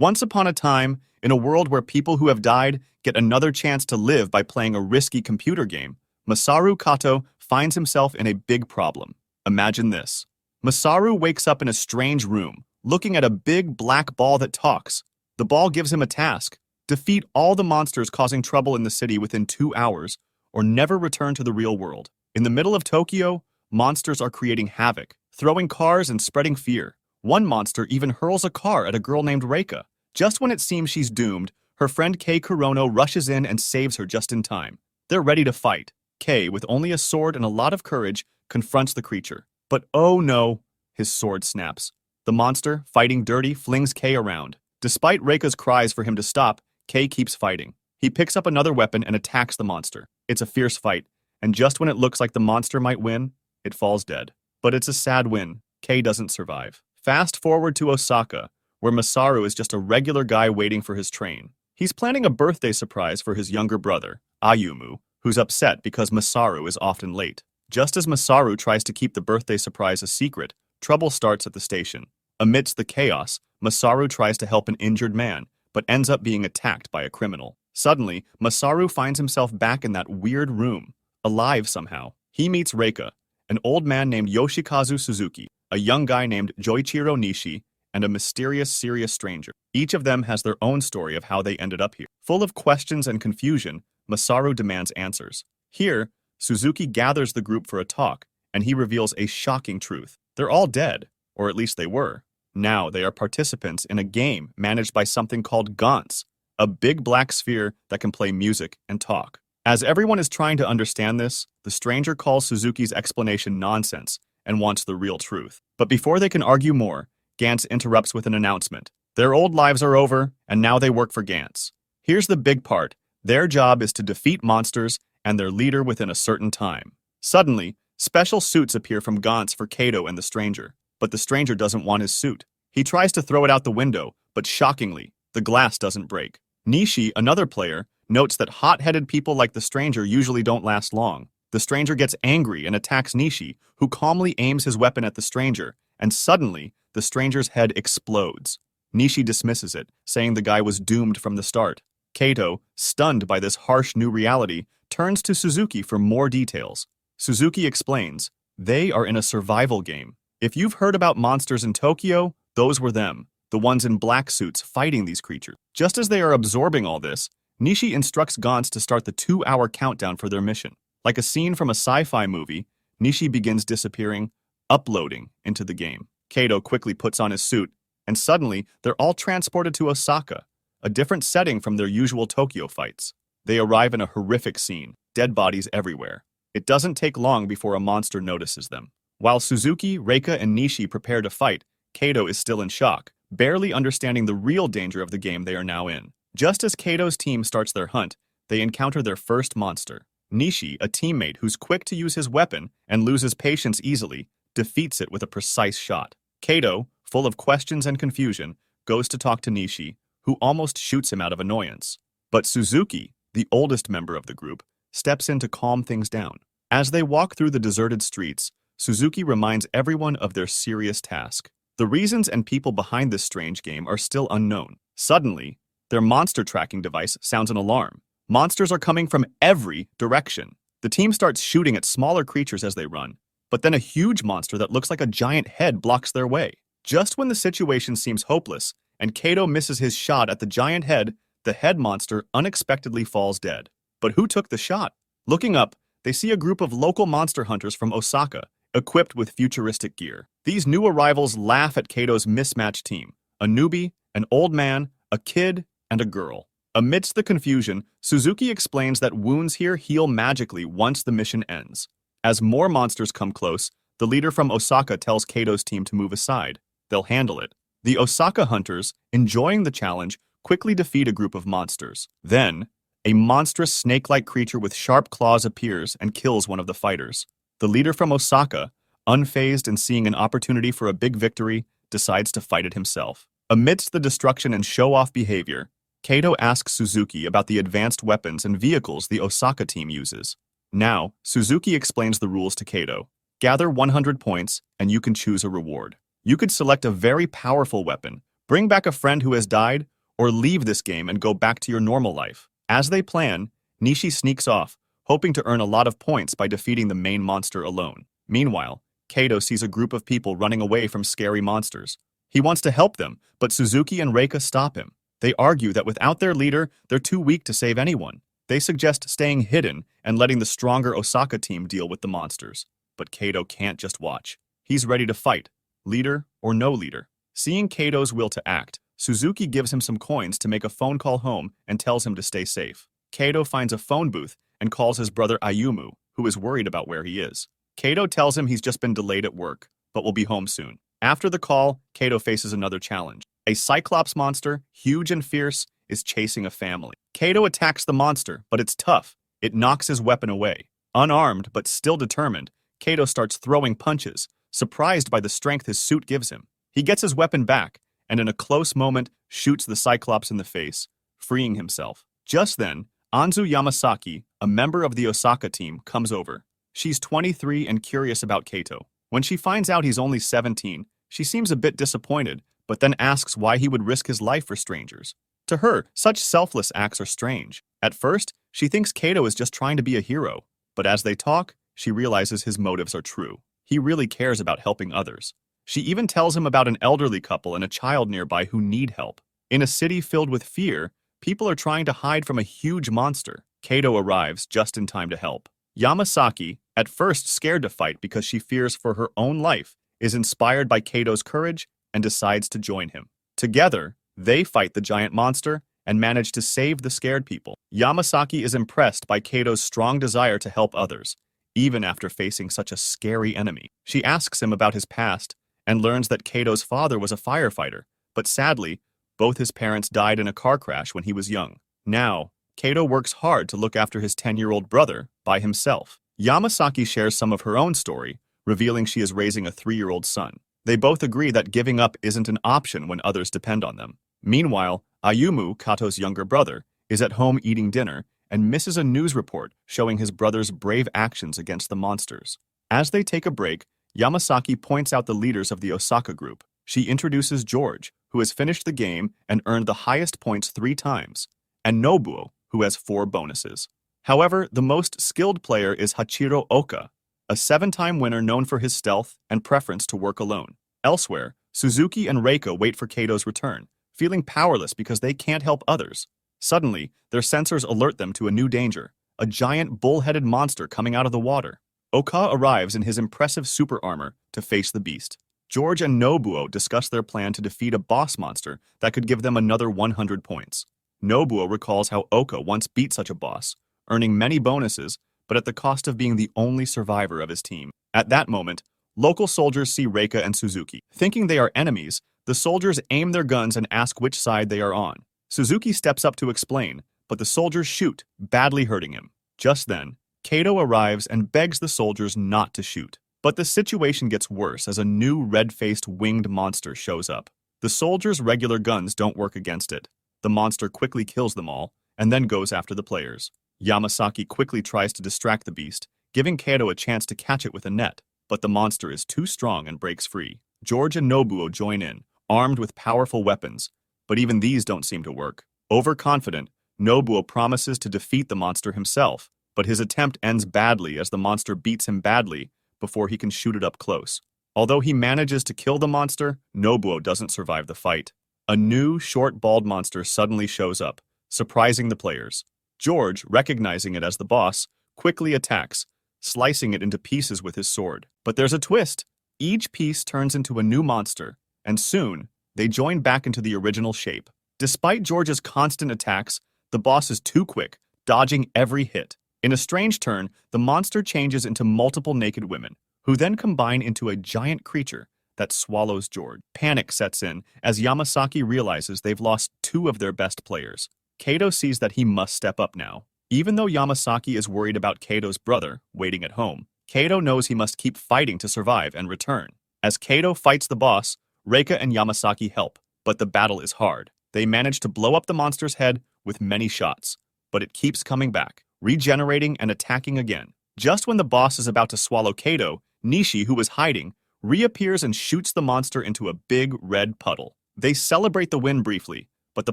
Once upon a time, in a world where people who have died get another chance to live by playing a risky computer game, Masaru Kato finds himself in a big problem. Imagine this. Masaru wakes up in a strange room, looking at a big black ball that talks. The ball gives him a task: defeat all the monsters causing trouble in the city within 2 hours, or never return to the real world. In the middle of Tokyo, monsters are creating havoc, throwing cars and spreading fear. One monster even hurls a car at a girl named Reika. Just when it seems she's doomed, her friend Kei Kurono rushes in and saves her just in time. They're ready to fight. Kei, with only a sword and a lot of courage, confronts the creature. But oh no, his sword snaps. The monster, fighting dirty, flings Kei around. Despite Reika's cries for him to stop, Kei keeps fighting. He picks up another weapon and attacks the monster. It's a fierce fight, and just when it looks like the monster might win, it falls dead. But it's a sad win. Kei doesn't survive. Fast forward to Osaka, where Masaru is just a regular guy waiting for his train. He's planning a birthday surprise for his younger brother, Ayumu, who's upset because Masaru is often late. Just as Masaru tries to keep the birthday surprise a secret, trouble starts at the station. Amidst the chaos, Masaru tries to help an injured man, but ends up being attacked by a criminal. Suddenly, Masaru finds himself back in that weird room, alive somehow. He meets Reika, an old man named Yoshikazu Suzuki, a young guy named Joichiro Nishi, and a mysterious, serious stranger. Each of them has their own story of how they ended up here. Full of questions and confusion, Masaru demands answers. Here, Suzuki gathers the group for a talk, and he reveals a shocking truth. They're all dead, or at least they were. Now they are participants in a game managed by something called Gantz, a big black sphere that can play music and talk. As everyone is trying to understand this, the stranger calls Suzuki's explanation nonsense and wants the real truth. But before they can argue more, Gantz interrupts with an announcement. Their old lives are over, and now they work for Gantz. Here's the big part. Their job is to defeat monsters and their leader within a certain time. Suddenly, special suits appear from Gantz for Kato and the stranger, but the stranger doesn't want his suit. He tries to throw it out the window, but shockingly, the glass doesn't break. Nishi, another player, notes that hot-headed people like the stranger usually don't last long. The stranger gets angry and attacks Nishi, who calmly aims his weapon at the stranger, and suddenly, the stranger's head explodes. Nishi dismisses it, saying the guy was doomed from the start. Kato, stunned by this harsh new reality, turns to Suzuki for more details. Suzuki explains, they are in a survival game. If you've heard about monsters in Tokyo, those were them, the ones in black suits fighting these creatures. Just as they are absorbing all this, Nishi instructs Gantz to start the 2-hour countdown for their mission. Like a scene from a sci-fi movie, Nishi begins disappearing, uploading into the game. Kato quickly puts on his suit, and suddenly they're all transported to Osaka, a different setting from their usual Tokyo fights. They arrive in a horrific scene, dead bodies everywhere. It doesn't take long before a monster notices them. While Suzuki, Reika, and Nishi prepare to fight, Kato is still in shock, barely understanding the real danger of the game they are now in. Just as Kato's team starts their hunt, they encounter their first monster. Nishi, a teammate who's quick to use his weapon and loses patience easily, defeats it with a precise shot. Kato, full of questions and confusion, goes to talk to Nishi, who almost shoots him out of annoyance. But Suzuki, the oldest member of the group, steps in to calm things down. As they walk through the deserted streets, Suzuki reminds everyone of their serious task. The reasons and people behind this strange game are still unknown. Suddenly, their monster tracking device sounds an alarm. Monsters are coming from every direction. The team starts shooting at smaller creatures as they run, but then a huge monster that looks like a giant head blocks their way. Just when the situation seems hopeless, and Kato misses his shot at the giant head, the head monster unexpectedly falls dead. But who took the shot? Looking up, they see a group of local monster hunters from Osaka, equipped with futuristic gear. These new arrivals laugh at Kato's mismatched team: a newbie, an old man, a kid, and a girl. Amidst the confusion, Suzuki explains that wounds here heal magically once the mission ends. As more monsters come close, the leader from Osaka tells Kato's team to move aside. They'll handle it. The Osaka hunters, enjoying the challenge, quickly defeat a group of monsters. Then, a monstrous snake-like creature with sharp claws appears and kills one of the fighters. The leader from Osaka, unfazed and seeing an opportunity for a big victory, decides to fight it himself. Amidst the destruction and show-off behavior, Kato asks Suzuki about the advanced weapons and vehicles the Osaka team uses. Now, Suzuki explains the rules to Kato. Gather 100 points, and you can choose a reward. You could select a very powerful weapon, Bring back a friend who has died, or leave this game and go back to your normal life. As they plan, Nishi sneaks off, hoping to earn a lot of points by defeating the main monster alone. Meanwhile, Kato sees a group of people running away from scary monsters. He wants to help them, but Suzuki and Reika stop him. They argue that without their leader, they're too weak to save anyone. They suggest staying hidden and letting the stronger Osaka team deal with the monsters. But Kato can't just watch. He's ready to fight, leader or no leader. Seeing Kato's will to act, Suzuki gives him some coins to make a phone call home and tells him to stay safe. Kato finds a phone booth and calls his brother Ayumu, who is worried about where he is. Kato tells him he's just been delayed at work, but will be home soon. After the call, Kato faces another challenge. A Cyclops monster, huge and fierce, is chasing a family. Kato attacks the monster, but it's tough. It knocks his weapon away. Unarmed, but still determined, Kato starts throwing punches, surprised by the strength his suit gives him. He gets his weapon back, and in a close moment, shoots the Cyclops in the face, freeing himself. Just then, Anzu Yamasaki, a member of the Osaka team, comes over. She's 23 and curious about Kato. When she finds out he's only 17, she seems a bit disappointed, but then asks why he would risk his life for strangers. To her, such selfless acts are strange. At first, she thinks Kato is just trying to be a hero, but as they talk, she realizes his motives are true. He really cares about helping others. She even tells him about an elderly couple and a child nearby who need help. In a city filled with fear, people are trying to hide from a huge monster. Kato arrives just in time to help. Yamasaki, at first scared to fight because she fears for her own life, is inspired by Kato's courage and decides to join him. Together, they fight the giant monster and manage to save the scared people. Yamasaki is impressed by Kato's strong desire to help others, even after facing such a scary enemy. She asks him about his past and learns that Kato's father was a firefighter, but sadly, both his parents died in a car crash when he was young. Now, Kato works hard to look after his 10-year-old brother by himself. Yamasaki shares some of her own story, revealing she is raising a 3-year-old son. They both agree that giving up isn't an option when others depend on them. Meanwhile, Ayumu, Kato's younger brother, is at home eating dinner and misses a news report showing his brother's brave actions against the monsters. As they take a break, Yamasaki points out the leaders of the Osaka group. She introduces George, who has finished the game and earned the highest points 3 times, and Nobuo, who has 4 bonuses. However, the most skilled player is Hachiro Oka, a 7-time winner known for his stealth and preference to work alone. Elsewhere, Suzuki and Reika wait for Kato's return, feeling powerless because they can't help others. Suddenly, their sensors alert them to a new danger, a giant bull-headed monster coming out of the water. Oka arrives in his impressive super armor to face the beast. George and Nobuo discuss their plan to defeat a boss monster that could give them another 100 points. Nobuo recalls how Oka once beat such a boss, earning many bonuses, but at the cost of being the only survivor of his team. At that moment, local soldiers see Reika and Suzuki. Thinking they are enemies, the soldiers aim their guns and ask which side they are on. Suzuki steps up to explain, but the soldiers shoot, badly hurting him. Just then, Kato arrives and begs the soldiers not to shoot. But the situation gets worse as a new red-faced winged monster shows up. The soldiers' regular guns don't work against it. The monster quickly kills them all, and then goes after the players. Yamasaki quickly tries to distract the beast, giving Kato a chance to catch it with a net, but the monster is too strong and breaks free. George and Nobuo join in, armed with powerful weapons, but even these don't seem to work. Overconfident, Nobuo promises to defeat the monster himself, but his attempt ends badly as the monster beats him badly before he can shoot it up close. Although he manages to kill the monster, Nobuo doesn't survive the fight. A new, short, bald monster suddenly shows up, surprising the players. George, recognizing it as the boss, quickly attacks, slicing it into pieces with his sword. But there's a twist. Each piece turns into a new monster, and soon, they join back into the original shape. Despite George's constant attacks, the boss is too quick, dodging every hit. In a strange turn, the monster changes into multiple naked women, who then combine into a giant creature that swallows George. Panic sets in as Yamasaki realizes they've lost 2 of their best players. Kato sees that he must step up now. Even though Yamasaki is worried about Kato's brother waiting at home, Kato knows he must keep fighting to survive and return. As Kato fights the boss, Reika and Yamasaki help, but the battle is hard. They manage to blow up the monster's head with many shots, but it keeps coming back, regenerating and attacking again. Just when the boss is about to swallow Kato, Nishi, who was hiding, reappears and shoots the monster into a big red puddle. They celebrate the win briefly, but the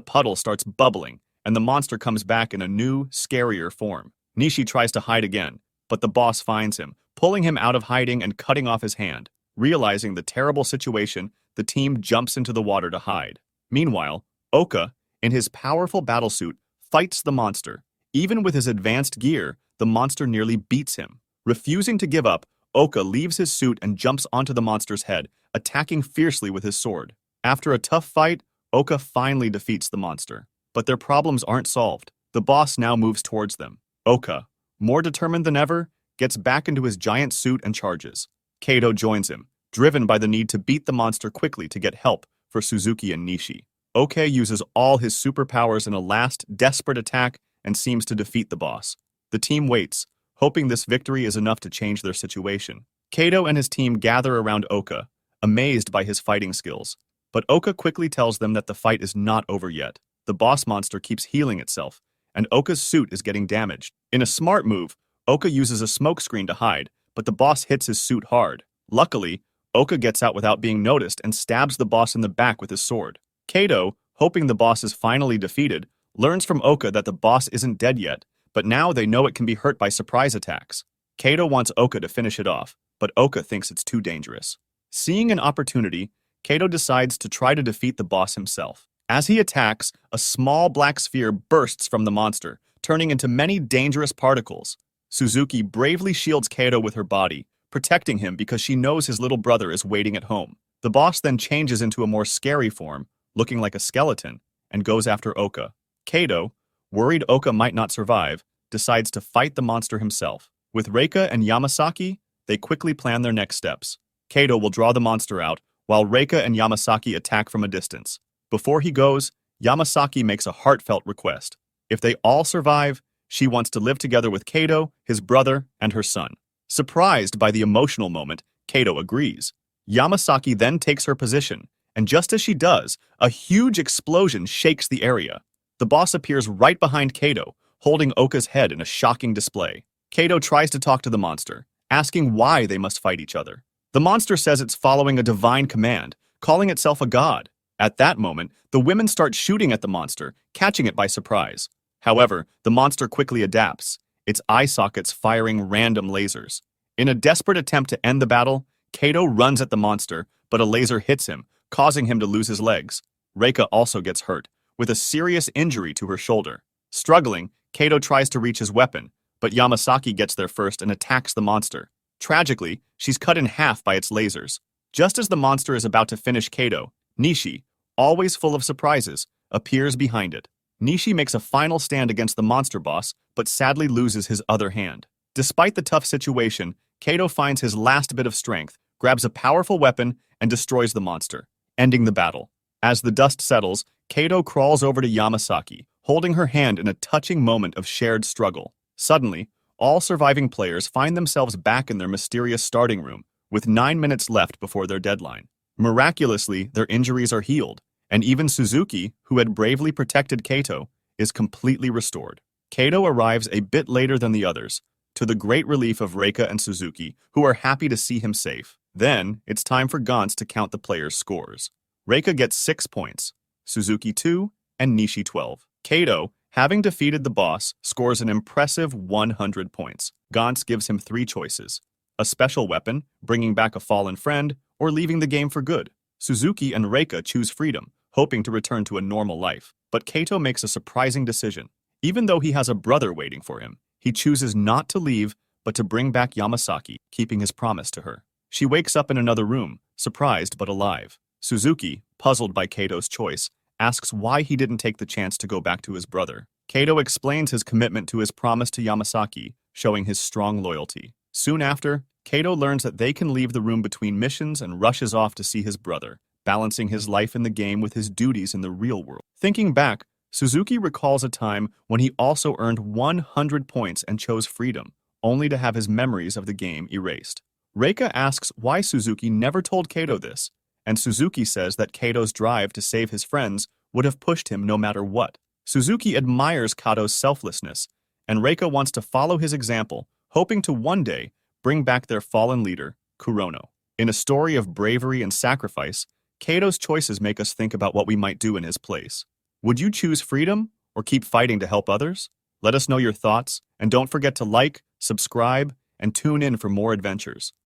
puddle starts bubbling, and the monster comes back in a new, scarier form. Nishi tries to hide again, but the boss finds him, pulling him out of hiding and cutting off his hand. Realizing the terrible situation, the team jumps into the water to hide. Meanwhile, Oka, in his powerful battlesuit, fights the monster. Even with his advanced gear, the monster nearly beats him. Refusing to give up, Oka leaves his suit and jumps onto the monster's head, attacking fiercely with his sword. After a tough fight, Oka finally defeats the monster. But their problems aren't solved. The boss now moves towards them. Oka, more determined than ever, gets back into his giant suit and charges. Kato joins him, driven by the need to beat the monster quickly to get help for Suzuki and Nishi. Oka uses all his superpowers in a last, desperate attack and seems to defeat the boss. The team waits, hoping this victory is enough to change their situation. Kato and his team gather around Oka, amazed by his fighting skills. But Oka quickly tells them that the fight is not over yet. The boss monster keeps healing itself, and Oka's suit is getting damaged. In a smart move, Oka uses a smokescreen to hide, but the boss hits his suit hard. Luckily, Oka gets out without being noticed and stabs the boss in the back with his sword. Kato, hoping the boss is finally defeated, learns from Oka that the boss isn't dead yet, but now they know it can be hurt by surprise attacks. Kato wants Oka to finish it off, but Oka thinks it's too dangerous. Seeing an opportunity, Kato decides to try to defeat the boss himself. As he attacks, a small black sphere bursts from the monster, turning into many dangerous particles. Suzuki bravely shields Kato with her body, protecting him because she knows his little brother is waiting at home. The boss then changes into a more scary form, looking like a skeleton, and goes after Oka. Kato, worried Oka might not survive, decides to fight the monster himself. With Reika and Yamasaki, they quickly plan their next steps. Kato will draw the monster out, while Reika and Yamasaki attack from a distance. Before he goes, Yamasaki makes a heartfelt request. If they all survive, she wants to live together with Kato, his brother, and her son. Surprised by the emotional moment, Kato agrees. Yamasaki then takes her position, and just as she does, a huge explosion shakes the area. The boss appears right behind Kato, holding Oka's head in a shocking display. Kato tries to talk to the monster, asking why they must fight each other. The monster says it's following a divine command, calling itself a god. At that moment, the women start shooting at the monster, catching it by surprise. However, the monster quickly adapts, its eye sockets firing random lasers. In a desperate attempt to end the battle, Kato runs at the monster, but a laser hits him, causing him to lose his legs. Reika also gets hurt, with a serious injury to her shoulder. Struggling, Kato tries to reach his weapon, but Yamasaki gets there first and attacks the monster. Tragically, she's cut in half by its lasers. Just as the monster is about to finish Kato, Nishi, always full of surprises, appears behind it. Nishi makes a final stand against the monster boss, but sadly loses his other hand. Despite the tough situation, Kato finds his last bit of strength, grabs a powerful weapon, and destroys the monster, ending the battle. As the dust settles, Kato crawls over to Yamasaki, holding her hand in a touching moment of shared struggle. Suddenly, all surviving players find themselves back in their mysterious starting room, with 9 minutes left before their deadline. Miraculously, their injuries are healed, and even Suzuki, who had bravely protected Kato, is completely restored. Kato arrives a bit later than the others, to the great relief of Reika and Suzuki, who are happy to see him safe. Then, it's time for Gantz to count the players' scores. Reika gets 6 points, Suzuki 2, and Nishi 12. Kato, having defeated the boss, scores an impressive 100 points. Gantz gives him 3 choices: a special weapon, bringing back a fallen friend, or leaving the game for good. Suzuki and Reika choose freedom, hoping to return to a normal life. But Kato makes a surprising decision. Even though he has a brother waiting for him, he chooses not to leave, but to bring back Yamasaki, keeping his promise to her. She wakes up in another room, surprised but alive. Suzuki, puzzled by Kato's choice, asks why he didn't take the chance to go back to his brother. Kato explains his commitment to his promise to Yamasaki, showing his strong loyalty. Soon after, Kato learns that they can leave the room between missions and rushes off to see his brother, balancing his life in the game with his duties in the real world. Thinking back, Suzuki recalls a time when he also earned 100 points and chose freedom, only to have his memories of the game erased. Reika asks why Suzuki never told Kato this, and Suzuki says that Kato's drive to save his friends would have pushed him no matter what. Suzuki admires Kato's selflessness, and Reika wants to follow his example, hoping to one day bring back their fallen leader, Kurono. In a story of bravery and sacrifice, Kato's choices make us think about what we might do in his place. Would you choose freedom or keep fighting to help others? Let us know your thoughts, and don't forget to like, subscribe, and tune in for more adventures.